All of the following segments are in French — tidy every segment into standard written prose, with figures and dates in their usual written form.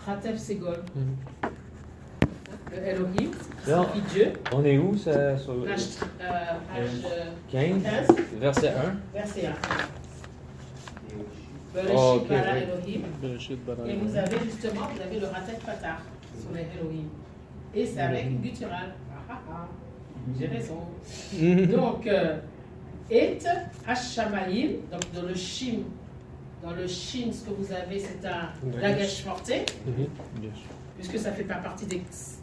Ratef Segol. Le Elohim, Non. signifie Dieu. On est où, ça? Sur Page 15, 15, verset 1. verset 1. Oh, ok, Bara oui. Elohim. Et vous avez justement, vous avez le Ratef Patar sur les Elohim. Et c'est avec une gutturale. J'ai raison. Donc, Et Hashamaïm, donc dans le Shin, ce que vous avez, c'est un Dagesh forté, puisque ça fait pas partie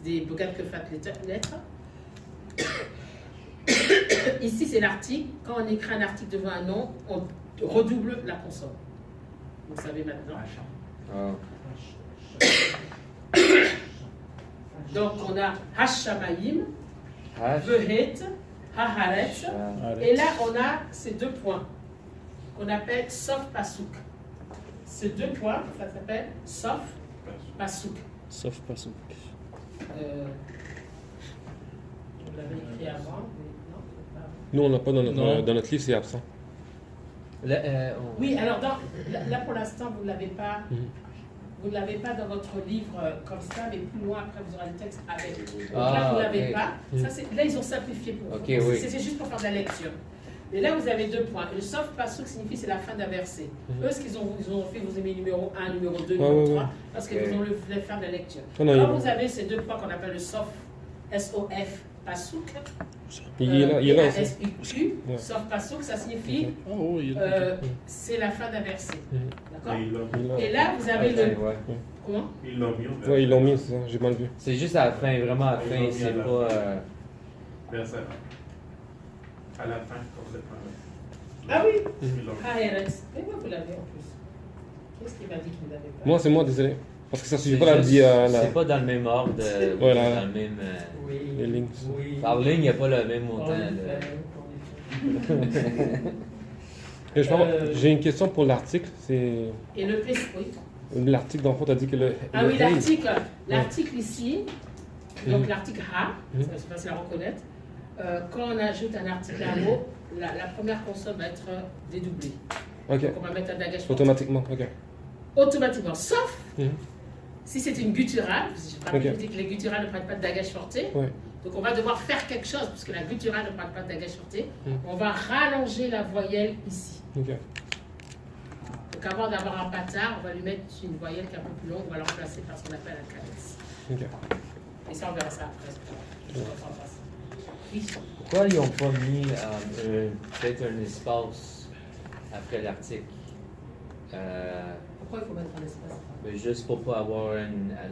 des Bogat que fat lettres. Ici, c'est l'article. Quand on écrit un article devant un nom, on redouble la consonne. Vous savez maintenant. Donc, on a Hashamaïm, Vehet, Haharet, et là, on a ces deux points qu'on appelle Sof Pasouk. Ces deux points, ça s'appelle Sof Pasouk. Sof Pasouk. Vous l'avez écrit avant, mais non, c'est pas... Nous, on n'a pas dans notre livre, c'est absent. Oui, alors là pour l'instant, vous ne l'avez pas. Vous ne l'avez pas dans votre livre comme ça, mais plus loin après vous aurez le texte avec. Donc là vous ne l'avez pas. Ça, là ils ont simplifié pour vous. Oui. C'est juste pour faire de la lecture. Et là vous avez deux points. Le sof pasouk signifie c'est la fin d'un verset. Eux ce qu'ils ont fait, vous avez mis numéro 1, numéro 2, numéro 3, parce qu'ils vous ont voulu faire de la lecture. Quand vous avez ces deux points qu'on appelle le sof, S-O-F, pasouk, Il est là aussi. S-U-Q, sof pasouk, ça signifie c'est la fin d'un verset. D'accord? Et là, vous avez le... Comment? Ils l'ont mis. Oui, ils l'ont mis, c'est ça, j'ai mal vu. C'est juste à la fin, vraiment à la fin, c'est pas... Verset 1. À la fin, complètement. Ah oui? Ils l'ont mis. Ah, RS. Mais moi, vous l'avez en plus. Qu'est-ce qu'il m'a dit qu'il ne l'avait pas? Moi, c'est moi, désolé. Parce que ça suffit C'est pas la juste- vie C'est pas dans le même ordre, Voilà. dans le même... les lignes. Par ligne, il n'y a pas le même montant. Et j'ai une question pour l'article. C'est Et le PC, oui. l'article, dans le fond, t'as dit que le. Ah le oui, hey. l'article ici, donc l'article A, c'est facile à reconnaître. Quand on ajoute un article à un mot, la première consonne va être dédoublée. Ok. Donc on va mettre un dagage forté. Automatiquement, ok. Automatiquement, sauf si c'est une gutturale. Je Ok. dis que les gutturales ne prennent pas de dagage forté. Ouais. Donc on va devoir faire quelque chose, puisque la gutturale ne prend pas de dagage forté. On va rallonger la voyelle ici. Ok. Donc avant d'avoir un patard, on va lui mettre une voyelle qui est un peu plus longue, on va le remplacer par ce qu'on appelle un cadence. Ok. Et ça, on verra ça après. Oui. Pourquoi ils n'ont pas mis peut-être un espace après l'article? Pourquoi il faut mettre un espace? Mais juste pour pas avoir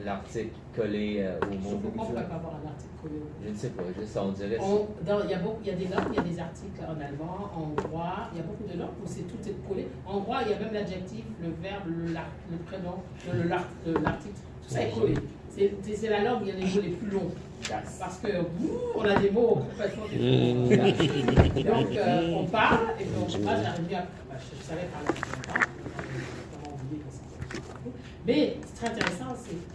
l'article collé au mot. Pourquoi on ne peut pas avoir un article collé au mot? Je ne sais pas, juste on dirait. Il y a des langues, il y a des articles en allemand, en hongrois, il y a beaucoup de langues où tout est collé. En hongrois, il y a même l'adjectif, le verbe, le prénom, l'article, tout ça est collé. C'est la langue où il y a les mots les plus longs. Parce que on a des mots complètement différents. Donc on parle, et donc moi j'arrive bien, je savais parler longtemps, comment oublier que ça. Mais c'est très intéressant,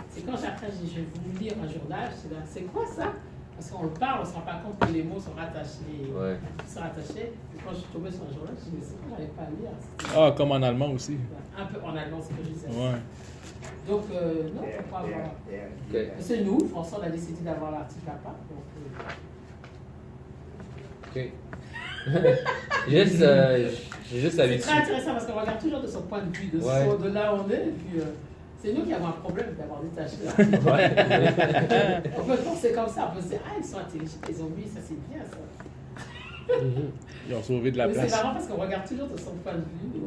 c'est quand après je vais vous lire un journal, je dis c'est quoi ça? Parce qu'on le parle, on ne se rend pas compte que les mots sont rattachés. Ouais. Ils sont rattachés. Et quand je suis tombée sur un journal, je me suis dit, mais c'est quoi, j'arrive pas à lire. Ah, comme en allemand aussi. Un peu en allemand, c'est ce que je disais. Ouais. Donc, non, il ne faut pas avoir. C'est nous, François, on a décidé d'avoir l'article à part. Ok. Juste, j'ai juste C'est habitué. très intéressant parce qu'on regarde toujours de son point de vue, de là où on est. Et puis, c'est nous qui avons un problème d'avoir détaché l'article. On peut penser comme ça, on peut se dire, ah, ils sont intelligents, ils ont mis, ça c'est bien ça. Ils ont sauvé de la Mais place. c'est marrant parce qu'on regarde toujours de son point de vue.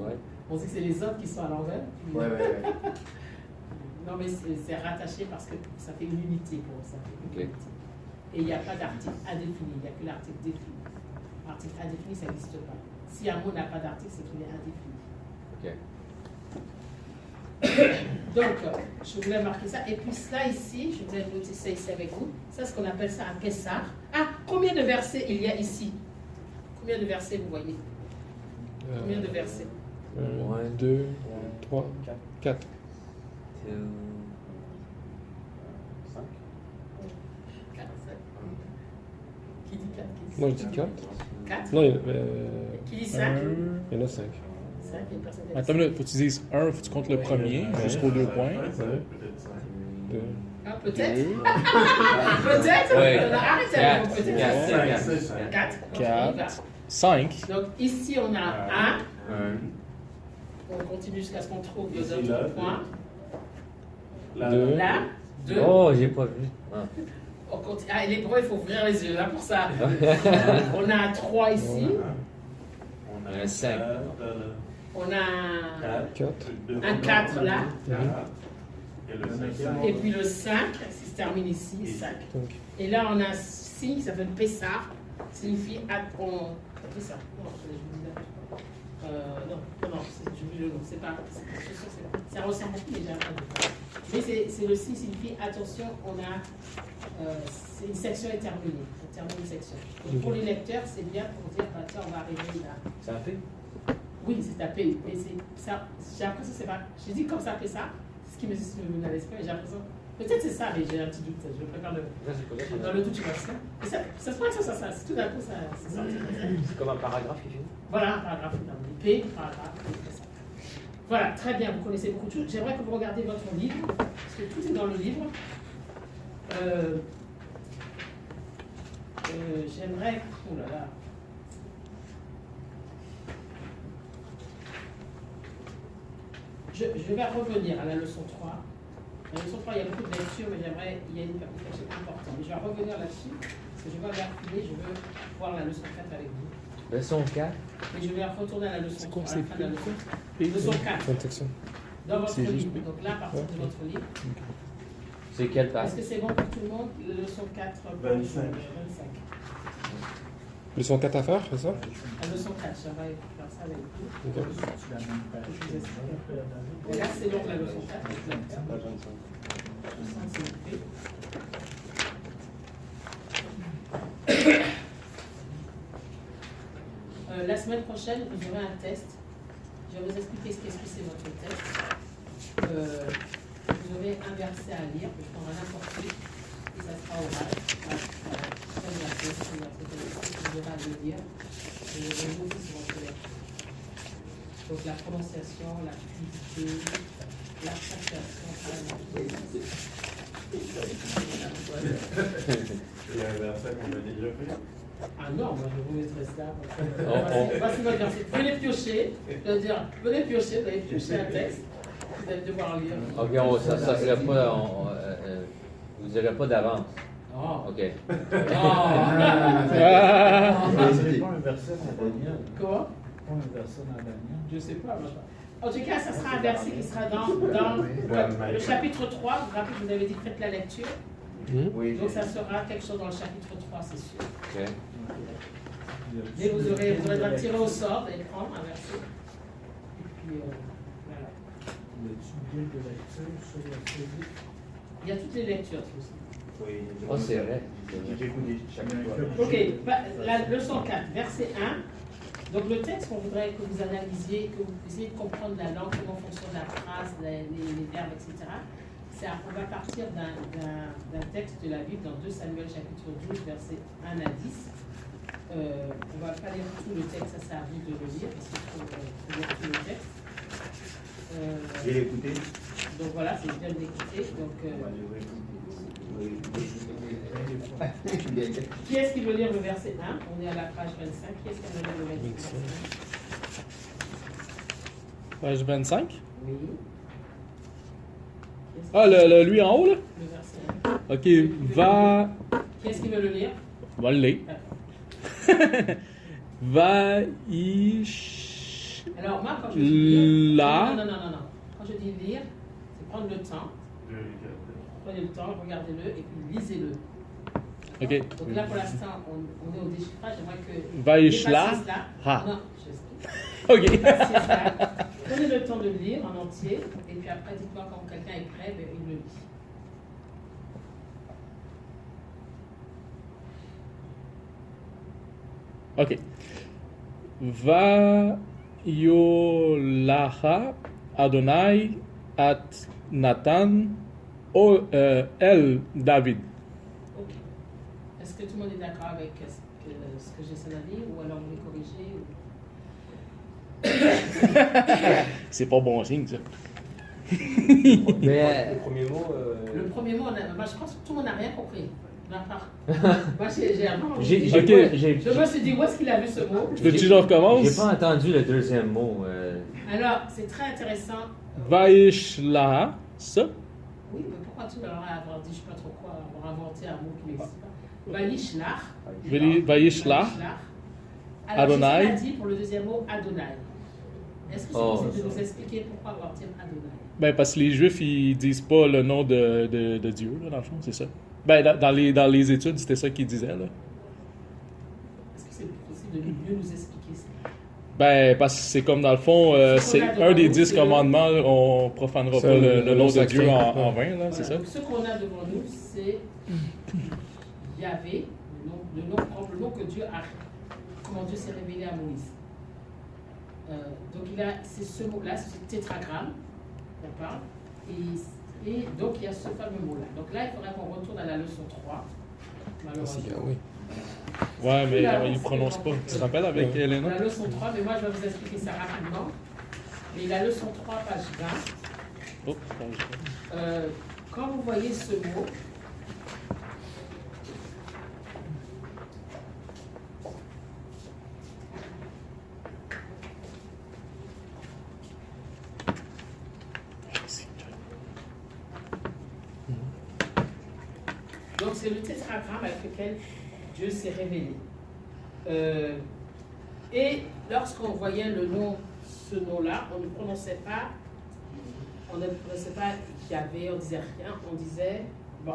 On dit que c'est les autres qui sont à l'envers. Puis... Non, mais c'est rattaché parce que ça fait une unité pour ça. Fait une unité. Et il n'y a pas d'article indéfini, il n'y a que l'article défini. L'article indéfini, ça n'existe pas. Si un mot n'a pas d'article, c'est qu'il est indéfini. Donc, je voulais marquer ça. Et puis là, ici, je voulais noter ça ici avec vous. Ça, c'est ce qu'on appelle ça un pessar. Ah, combien de versets il y a ici? Combien de versets vous voyez? Combien de versets? 1, 2, 3, 4. 2, 5. 4, 5. Qui dit 4? Moi, je dis 4. 4? Non, Qui dit 5? il y en a 5. 5, il y a personne qui dit Attends, là, faut que tu dises 1, faut que tu comptes le premier jusqu'aux 2 points. Peut-être 5. Ah, peut-être. Deux. Peut-être. Oui. Arrête, Quatre. peut-être. Quatre. 4. 5. Donc ici, on a 1. Un. On continue jusqu'à ce qu'on trouve Ici, les là, autres points. Deux. Là, 2. Oh, j'ai pas vu. Ah. On continue. Ah, les bras, il faut ouvrir les yeux là pour ça. On a 3 ici. On Un cinq. On a Quatre. un 4 là. Et le 5. Et puis le 5, qui se termine ici, 5. Donc, Et là, on a un signe qui s'appelle Pessar, signifie on. Pessar. Non, je vous dis là. Non, j'oublie le nom. C'est pas. Ça ressemble beaucoup, mais j'ai un peu. Mais c'est le signe qui signifie attention, on a. C'est une section est terminée. On termine une section. Donc pour les lecteurs, c'est bien pour dire, bah, tiens, on va arriver là. Ça en fait? Oui, c'est tapé, mais c'est ça. J'ai l'impression que c'est pas. J'ai dit comme ça, fait ça. C'est ce qui me vient à l'esprit. J'ai l'impression. Peut-être c'est ça, mais j'ai un petit doute. Je préfère le. Dans le doute, je pense. Mais ça se passe ça. C'est tout d'un coup, ça sorti. C'est comme un paragraphe qui finit. Voilà, un paragraphe terminé. P, paragraphe, et ça. Voilà, très bien, vous connaissez beaucoup de choses. J'aimerais que vous regardiez votre livre, parce que tout est dans le livre. J'aimerais. Oh là là. Je vais revenir à la leçon 3. La leçon 3, il y a beaucoup de lectures, mais j'aimerais. Il y a une chose importante. Mais je vais revenir là-dessus, parce que je vais regarder, je veux voir la leçon 4 avec vous. Leçon 4. Et je vais retourner à la leçon 3, à la fin de la leçon. Et Leçon 4, fin de section. dans votre C'est juste livre. Donc là, à partir de votre livre. C'est quelle page? Est-ce que c'est bon pour tout le monde? Leçon 4, 25. 25. Ils sont 4 à faire, c'est ça? La leçon 4, j'aimerais faire ça avec vous. Ok. Et là, c'est donc la leçon 4. Je vais la faire. Je sens que c'est fait. La semaine prochaine, vous aurez un test. Je vais vous expliquer qu'est-ce que c'est votre test. Vous aurez un verset à lire, que je prendrai n'importe qui, et ça sera oral. Vous aurez à le lire. Et vous aussi sur votre lecture. Donc la prononciation, la fluidité, la ponctuation, Il y a un verset qu'on a déjà fait. Ah non, moi je vous mettrai ça. Voici votre verset. Venez piocher, je veux dire, venez piocher, vous allez piocher un texte, vous allez devoir lire. Ok, vous n'aurez pas d'avance. Oh. Ok. Oh. C'est pas un verset dans Daniel. Quoi? Pas un verset dans Daniel. Je sais pas, moi. En tout cas, ça sera un verset qui sera dans le chapitre 3. Vous vous rappelez, je vous avais dit faites la lecture. Oui. Donc ça sera quelque chose dans le chapitre 3, c'est sûr. Ok. Mais vous aurez le tirer au sort, vous allez prendre un verset. Et puis, voilà. Y a-tu une guide de lecture sur le CV? Il y a toutes les lectures, tout ça. Oui. Oh, c'est vrai. J'ai écouté chaque fois. Ok, la leçon 4, verset 1. Donc le texte qu'on voudrait que vous analysiez, que vous puissiez comprendre la langue, comment fonctionne la phrase, les verbes, etc. On va partir d'un texte de la Bible dans 2 Samuel chapitre 12, versets 1 à 10. On ne va pas lire tout le texte, ça c'est à vous de le lire, parce qu'il faut lire tout le texte. J'ai écouté. Donc voilà, c'est bien d'écouter. Qui est-ce qui veut lire le verset 1? On est à la page 25. Qui est-ce qui veut lire le verset 1? Page 25. Oui. Ah, lui en haut, là? Le verset 1. Ok, va. Qui est-ce qui veut le lire? Va le lire. D'accord. Va ish. Alors moi, quand je dis lire... Là. Non. Quand je dis lire, c'est prendre le temps. Prenez le temps, regardez-le et puis lisez-le. Ok. Donc là, pour l'instant, on est au déchiffrage. J'aimerais que... Vaishla. Ah. Non, je sais. Ok. Prenez le temps de le lire en entier, et puis après, dites-moi quand quelqu'un est prêt, ben, il le lit. Ok. Va yolacha Adonai at Nathan el David. Ok. Est-ce que tout le monde est d'accord avec ce que j'essaie de dire, ou alors vous voulez corriger C'est pas bon signe, ça. Mais Le premier mot. Le premier mot, moi, je pense que tout le monde n'a rien compris. Moi, j'ai vraiment. Je me suis dit, où est-ce qu'il a vu ce mot? Veux-tu que je recommence? J'ai pas entendu le deuxième mot. Alors, c'est très intéressant. Vaishla, ça? Oui, mais pourquoi tu leur as avoir dit, je ne sais pas trop quoi, avoir inventé un mot qui n'existe pas? Vaishlar. Vaishla. Alors, Adonai. Jésus a dit pour le deuxième mot Adonai. Est-ce que c'est possible de nous expliquer pourquoi avoir dit Adonai? Ben, parce que les Juifs, ils disent pas le nom de Dieu, là, dans le fond, c'est ça. Ben, dans les études, c'était ça qu'ils disaient, là. Est-ce que c'est possible de mieux nous expliquer ça? Ben, parce que c'est comme, dans le fond, c'est un des 10 commandements, on profanera pas le nom de Dieu en vain, là, c'est ça? Donc, ce qu'on a devant nous, c'est Yahvé, le nom que Dieu a, comment Dieu s'est révélé à Moïse. Donc, c'est ce mot-là, c'est ce tétragramme qu'on parle. Et donc, il y a ce fameux mot-là. Donc là, il faudrait qu'on retourne à la leçon 3, malheureusement. Oui. Ouais, mais il ne prononce pas. Tu te rappelles avec Elena? La leçon 3, mais moi, je vais vous expliquer ça rapidement. Et la leçon 3, page 20. Oh, page 20. Quand vous voyez ce mot, donc c'est le tétragramme avec lequel Dieu s'est révélé. Et lorsqu'on voyait ce nom-là, on ne prononçait pas Yahvé, on disait rien, on disait, bon,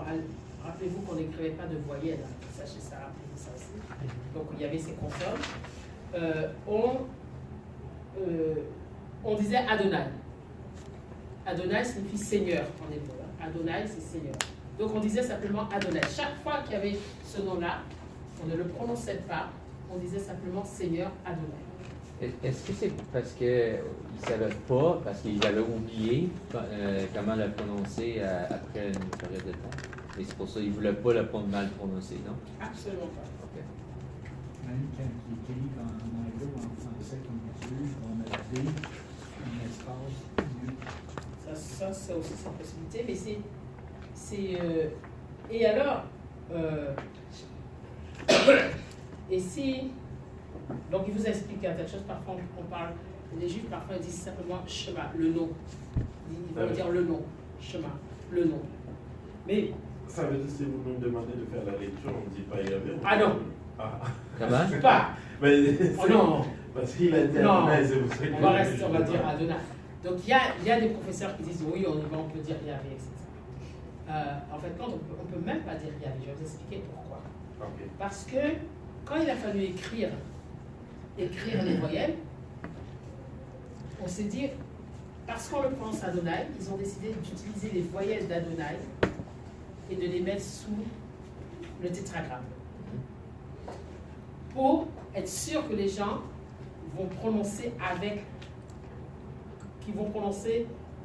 rappelez-vous qu'on n'écrivait pas de voyelles, hein, sachez ça, rappelez-vous ça aussi. Donc il y avait ces consonnes. On disait Adonai. Adonai signifie Seigneur en hébreu. Adonai, c'est Seigneur. Donc on disait simplement Adonai. Chaque fois qu'il y avait ce nom-là, on ne le prononçait pas, on disait simplement Seigneur Adonai. Est-ce que c'est parce qu'ils ne savaient pas, parce qu'ils avaient oublié comment le prononcer après une période de temps? Et c'est pour ça qu'ils ne voulaient pas le mal prononcer, non? Absolument pas. Okay. Même quand il écrit en anglais ou en français comme Dieu, on a D, un espace, Dieu. Ça c'est aussi une possibilité, mais et alors, et si, donc il vous explique quelque chose, parfois on parle, les Juifs parfois ils disent simplement Shema, le nom. Ils vont dire le nom, Shema, le nom. Mais Ça veut dire si vous nous demandez de faire la lecture, on ne dit pas Yahvé. Ah non. Ah. Comment? Pas. Mais Oh non. Parce qu'il a dit Non. Adonai, c'est pour ça que On va rester, on va dire Adonai. Donc il y a des professeurs qui disent oui, on peut dire Yahvé, etc. En fait, quand on ne peut même pas dire Yahvé, je vais vous expliquer pourquoi. Ok. Parce que quand il a fallu écrire les voyelles, on s'est dit, parce qu'on le prononce Adonai, ils ont décidé d'utiliser les voyelles d'Adonai et de les mettre sous le tétragramme. Pour être sûr que les gens vont prononcer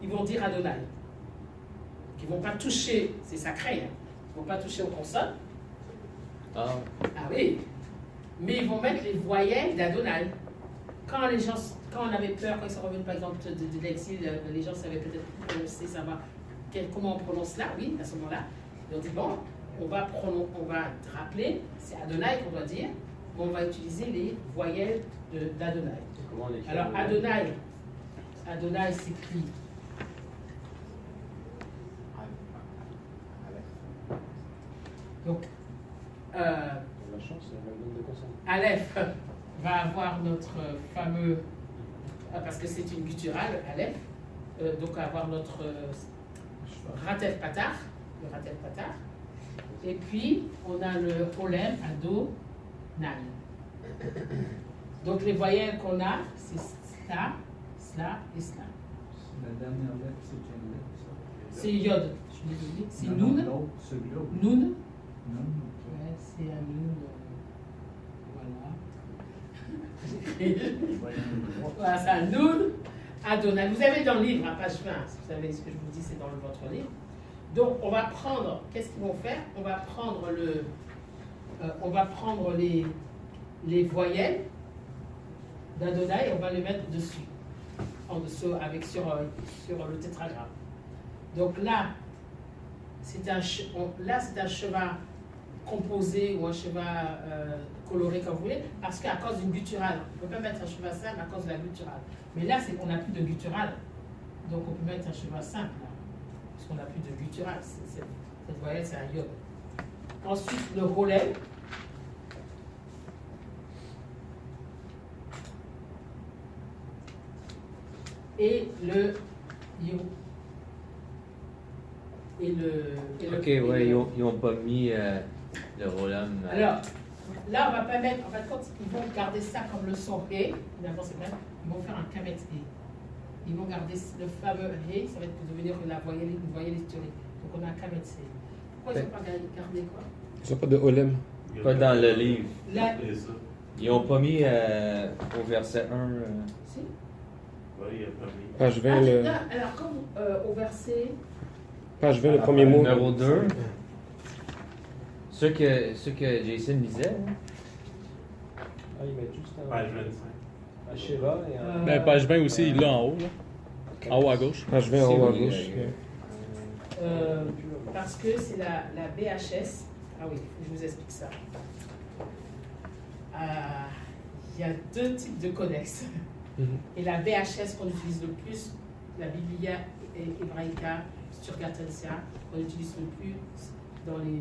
ils vont dire Adonai. Ils ne vont pas toucher, c'est sacré, hein, ils ne vont pas toucher aux consonnes. Ah. Ah oui, mais ils vont mettre les voyelles d'Adonai. Quand on avait peur, quand ils sont revenus par exemple de l'exil, les gens savaient peut-être prononcer, savoir comment on prononce là, oui, à ce moment-là. Ils ont dit, bon, on va te rappeler, c'est Adonai qu'on doit dire, mais on va utiliser les voyelles d'Adonai. Comment on écrit? Alors Adonai s'écrit. Donc, La chance, c'est un nombre de consonnes. Aleph va avoir notre fameux, parce que c'est une gutturale, Aleph, donc avoir notre Ratef Patar, le Ratef Patar, et puis on a le Olem, Ado, Nan. Donc les voyelles qu'on a, c'est Sla, Sla et Sla. La dernière lettre, c'est quelle lettre, ça? C'est Yod, je suis désolée, c'est Non, non, Noun. l'autre, celui-là. Noun. Non, Ouais, c'est un Noun. Voilà. Voilà, c'est un Noun. Adonai. Vous avez dans le livre, à page 20, si vous savez ce que je vous dis, c'est dans votre livre. Donc, on va prendre, qu'est-ce qu'ils vont faire? On va prendre les voyelles d'Adonai et on va les mettre dessus, en dessous, sur le tétragramme. Donc là, c'est un cheval composé ou un cheval coloré comme vous voulez, parce qu'à cause d'une gutturale, on ne peut pas mettre un cheval simple à cause de la gutturale. Mais là, on n'a plus de gutturale, donc on peut mettre un cheval simple, là, parce qu'on n'a plus de gutturale. Cette voyelle, c'est un iode. Ensuite, le relais. Et le yo. Ok, ouais, ils n'ont pas mis le rolam. Alors, là, on va pas mettre, en fait, quand ils vont garder ça comme le son ré, d'abord c'est vrai, ils vont faire un kamet ré. Ils vont garder le fameux ré, ça va devenir une voyelle historique. Donc on a un kamet ré. Pourquoi ils n'ont pas gardé quoi? Ils n'ont pas de olem. Pas dans le livre. Là, Ils n'ont pas mis au verset 1. si. Oui, il n'y a pas mis. Page 20, le, là, alors, comme au verset. page 20, le premier mot. Numéro 2. Ce que Jason disait. Hein. Ah, ils mettent juste un. Page 25. Un Sheva et un. Ben, page 20 aussi, il l'a en haut, là. En haut à gauche. Page 20 en haut à gauche. Parce que c'est la BHS. Ah oui, je vous explique ça. Il y a deux types de codex. Et la BHS qu'on utilise le plus, la Biblia Hebraica Sturgatensia, qu'on utilise le plus dans les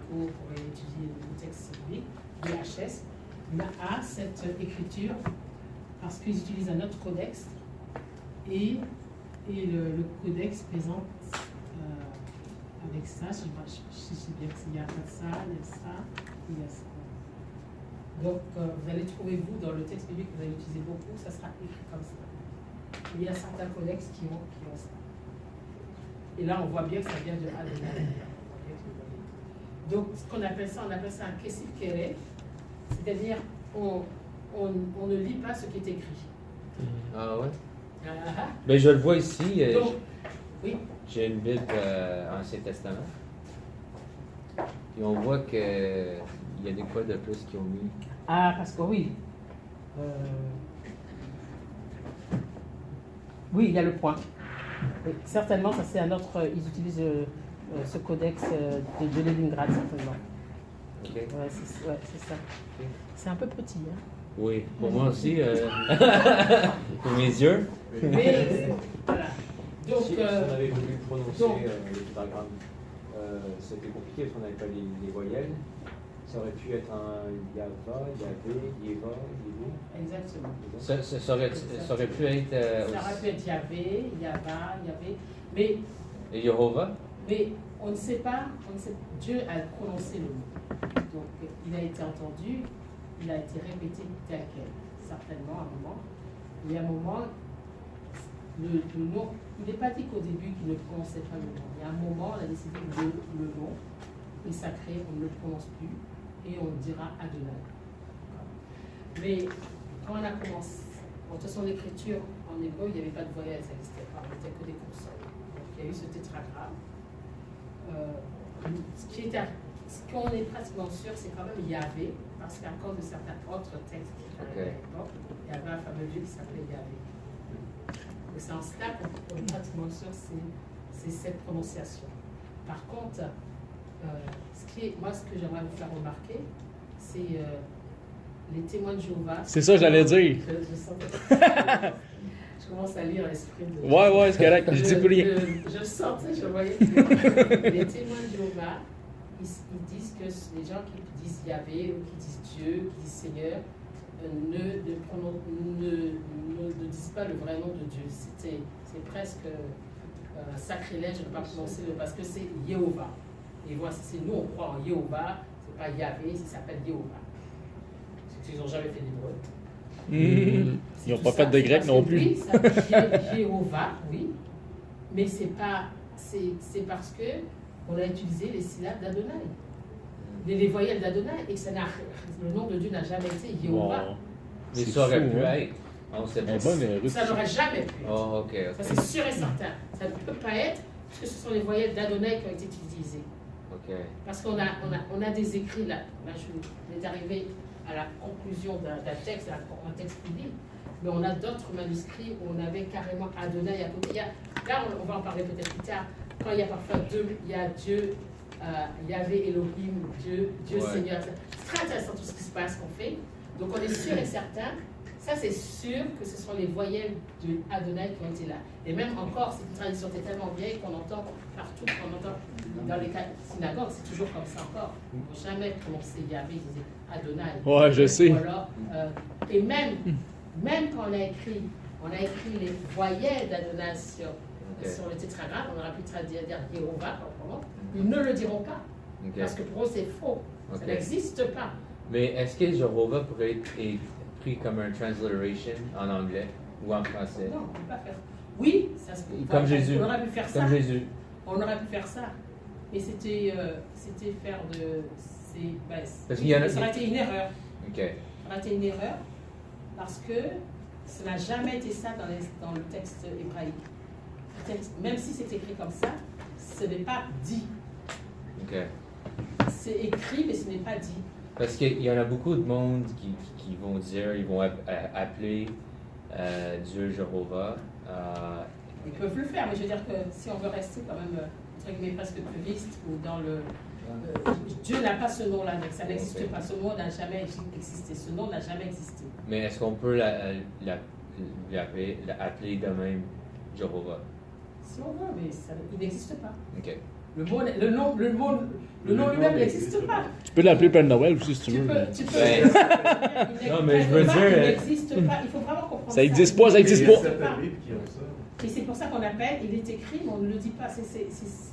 cours pour étudier le texte biblique, BHS, a cette écriture parce qu'ils utilisent un autre codex et le codex présente avec ça, je sais bien qu'il y a ça, il y a ça, il y a ça. Donc, vous allez trouver, vous, dans le texte biblique que vous allez utiliser beaucoup, ça sera écrit comme ça. Il y a certains codex qui ont ça. Et là, on voit bien que ça vient de Adonai. Donc, ce qu'on appelle ça, un kesif kere, c'est-à-dire on ne lit pas ce qui est écrit. Ah ouais? Ah, Ben, je le vois ici. donc, oui. J'ai une Bible Ancien Testament. Et on voit qu'il y a des quoi de plus qu'ils ont mis. Ah, parce que oui. Oui, il y a le point. Oui, certainement, ça c'est un autre. Ils utilisent ce codex de Leningrad, certainement. Ok. Ouais, c'est ça. C'est un peu petit, hein. Oui, pour moi aussi. Pour mes yeux. Mais, voilà. Donc, Si on avait voulu prononcer donc- les tétragrammes, c'était compliqué parce qu'on n'avait pas les voyelles. Ça aurait pu être un Yava, Yavé, Yeva, Yévé. exactement. Ça aurait pu être Ça aurait pu être Yahvé, Yava, Yahvé. Mais Jéhovah. on ne sait pas, Dieu a prononcé le mot. Donc, il a été entendu, il a été répété tel quel, certainement à un moment. Et à un moment, le nom, il n'est pas dit qu'au début qu'il ne prononçait pas le nom. Il y a un moment, on a décidé que le nom est sacré, on ne le prononce plus, et on dira Adonai. Mais quand on a commencé, de toute façon, l'écriture en hébreu, il n'y avait pas de voyelle, ça n'existait pas, il n'y était que des consonnes. Donc il y a eu ce tétragramme. Ce qu'on est pratiquement sûr, c'est quand même Yahvé, parce qu'à cause de certains autres textes qui étaient à l'époque, il y avait un fameux Dieu qui s'appelait Yahvé. Donc c'est en cela qu'on est pratiquement sûr, c'est cette prononciation. Par contre, ce que j'aimerais vous faire remarquer, c'est les témoins de Jéhovah. C'est ça, j'allais dire. Je commence à lire l'esprit de. Ouais, c'est correct. Je dis plus rien. Je sentais, je voyais. Les témoins de Jéhovah, ils disent que les gens qui disent Yahvé ou qui disent Dieu, qui disent Seigneur, ne disent pas le vrai nom de Dieu. C'est presque sacrilège de ne pas prononcer parce que c'est Jéhovah. Et voilà, c'est nous, on croit en Jéhovah, c'est pas Yahvé, ça s'appelle Jéhovah. C'est qu'ils n'ont jamais fait d'hébreu. Ils n'ont pas fait de grec non plus. Oui, ça s'appelle Jéhovah, oui. Mais c'est parce que on a utilisé les syllabes d'Adonai. Les voyelles d'Adonai, et que le nom de Dieu n'a jamais été Jéhovah. Wow. Mais C'est ça aurait fou, pu hein. être. On sait pas. Ça n'aurait jamais pu être. Oh, ok. Ça c'est sûr et certain. Ça ne peut pas être, parce que ce sont les voyelles d'Adonai qui ont été utilisées. Ok. Parce qu'on a des écrits là. On est arrivé à la conclusion d'un texte, un texte biblique, mais on a d'autres manuscrits où on avait carrément Adonai à côté. Là, on va en parler peut-être plus tard. quand il y a parfois deux, il y a Dieu, Yahvé Elohim, Dieu Ouais. Seigneur. C'est très intéressant tout ce qui se passe, qu'on fait. Donc on est sûr et certain, ça c'est sûr que ce sont les voyelles de Adonai qui ont été là. Et même encore, c'est une tradition qui est tellement vieille qu'on entend partout, qu'on entend dans les synagogues, c'est toujours comme ça encore. Il ne faut jamais prononcer Yahvé, ils disaient Adonai. Ouais, je sais. Voilà, et même quand on a écrit les voyelles d'Adonai sur le tétragramme, on aurait pu traduire Jéhovah, ils ne le diront pas. Ok. Parce que pour eux, c'est faux. Ok. Ça n'existe pas. Mais est-ce que Jéhovah pourrait être pris comme un transliteration en anglais ou en français? Non, on ne peut pas faire. Oui, ça se peut. Comme Jésus. On aurait pu faire ça. Comme Jésus. On aurait pu faire ça. Mais c'était faire de. Parce qu'il y en a- Ça aurait été une erreur. Ok. Ça aurait été une erreur parce que ça n'a jamais été ça dans le texte hébraïque. Même si c'est écrit comme ça, ce n'est pas dit. Ok. C'est écrit, mais ce n'est pas dit. Parce qu'il y en a beaucoup de monde qui vont dire, ils vont appeler Dieu Jéhovah. Ils peuvent le faire, mais je veux dire que si on veut rester quand même, entre guillemets, presque puriste ou dans le. Dieu n'a pas ce nom-là, donc ça n'existe pas. Ce nom n'a jamais existé. Ce nom n'a jamais existé. Mais est-ce qu'on peut l'appeler de même Jéhovah? Si on veut, mais il n'existe pas. Ok. Le nom lui-même n'existe pas. Tu peux l'appeler Père Noël aussi si tu Tu veux. peux. Ben, non, mais je veux dire, Il n'existe pas. Il faut vraiment comprendre Ça existe pas, ça existe Il y a pas. certains livres qui ont ça. Et c'est pour ça qu'on appelle, il est écrit, mais on ne le dit pas.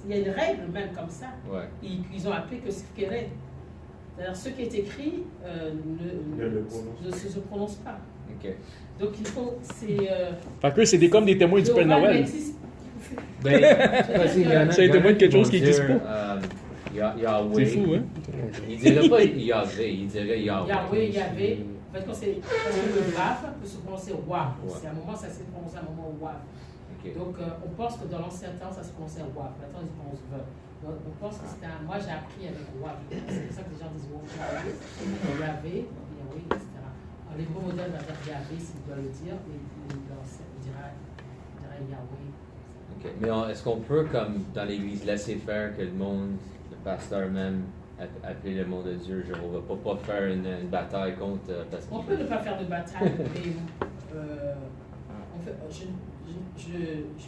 Il y a une règle même comme ça. Ouais. Ils ont appelé que ce qu'il est. C'est-à-dire, ce qui est écrit ne se prononce pas. Ok. Donc il faut. Fait que c'est comme des témoins du Père Jéhovah Noël. n'existe- Ben, parce qu'il y en a- C'est un témoin de quelque qui chose vont qui dire, n'existe pas. Yahweh. C'est fou, hein? Il dirait pas Yahvé, il dirait Yahweh. Yahweh, Yahvé. En fait, parce que le Vav peut se prononcer Wav. Ouais. C'est un moment, ça s'est prononcé à un moment Wav. Ok. Donc on pense que dans l'ancien temps, ça se prononçait Wav. Maintenant, ils se prononcent Vav. Donc on pense que c'était un. Moi, j'ai appris avec Wav. C'est pour ça que les gens disent Wav, Yahvé, Yahweh, etc. Alors, les gros modèles vont dire Yahvé, s'ils doivent le dire, et l'ancien, il dira Yahweh. Ok. Mais est-ce qu'on peut, comme dans l'Église, laisser faire que le monde, le pasteur même, appeler le monde de Dieu Jéhovah, pas faire une bataille contre parce On qu'il peut ne pas faire de bataille, mais je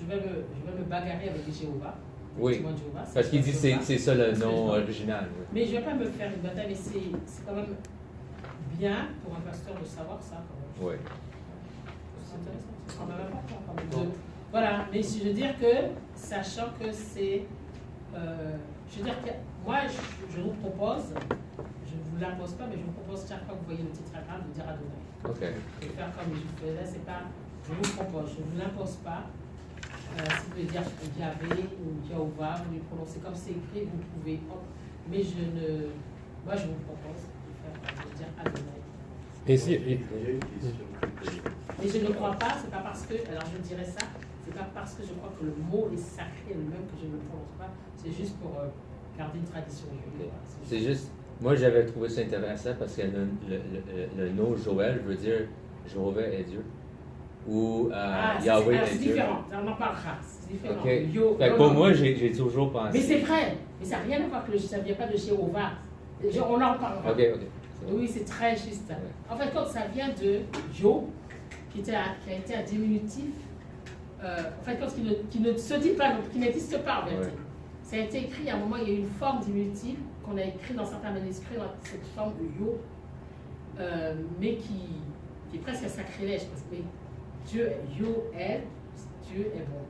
vais me bagarrer avec les Jéhovah. Oui. Les témoins de Jéhovah, Parce qu'il dit que Jéhovah. c'est ça le Parce que nom je- original. Oui. Mais je ne vais pas me faire une bataille, mais c'est quand même bien pour un pasteur de savoir ça. Quand même. Oui. C'est intéressant, c'est quand même important. Quand même. Voilà, mais je veux dire que, sachant que c'est. Je veux dire que moi, je vous propose, je ne vous l'impose pas, mais je vous propose chaque fois que vous voyez le tétragramme de dire Adonai. Ok. De faire comme je fais là, c'est pas. Je vous propose, je ne vous l'impose pas. Si vous voulez dire Yahvé ou Jéhovah, vous le prononcez comme c'est écrit, vous pouvez. Mais moi, je vous propose de dire Adonai. Et si, J'ai une question. Mais je ne crois pas, c'est pas parce que, alors je dirais ça, c'est pas parce que je crois que le mot est sacré lui-même que je ne le prononce pas, c'est juste pour garder une tradition. C'est juste, moi j'avais trouvé ça intéressant parce que le nom Joël veut dire Jéhovah est Dieu. Ou Yahweh est c'est Dieu. différent, on en parlera, c'est différent. Ok. Fait que pour moi, j'ai toujours pensé. Mais c'est vrai, mais ça n'a rien à voir que ça ne vient pas de Jéhovah. On en parlera. Ok, ok. C'est bon. Oui, c'est très juste. Ouais. En fait, quand ça vient de Yo, qui a été un diminutif, en fait, quand qui ne se dit pas, qui n'existe pas en vérité. Ouais. Ça a été écrit, à un moment, il y a eu une forme diminutive qu'on a écrit dans certains manuscrits, dans cette forme de Yo, mais qui est presque un sacrilège, parce que Dieu, Yo est, Dieu est bon.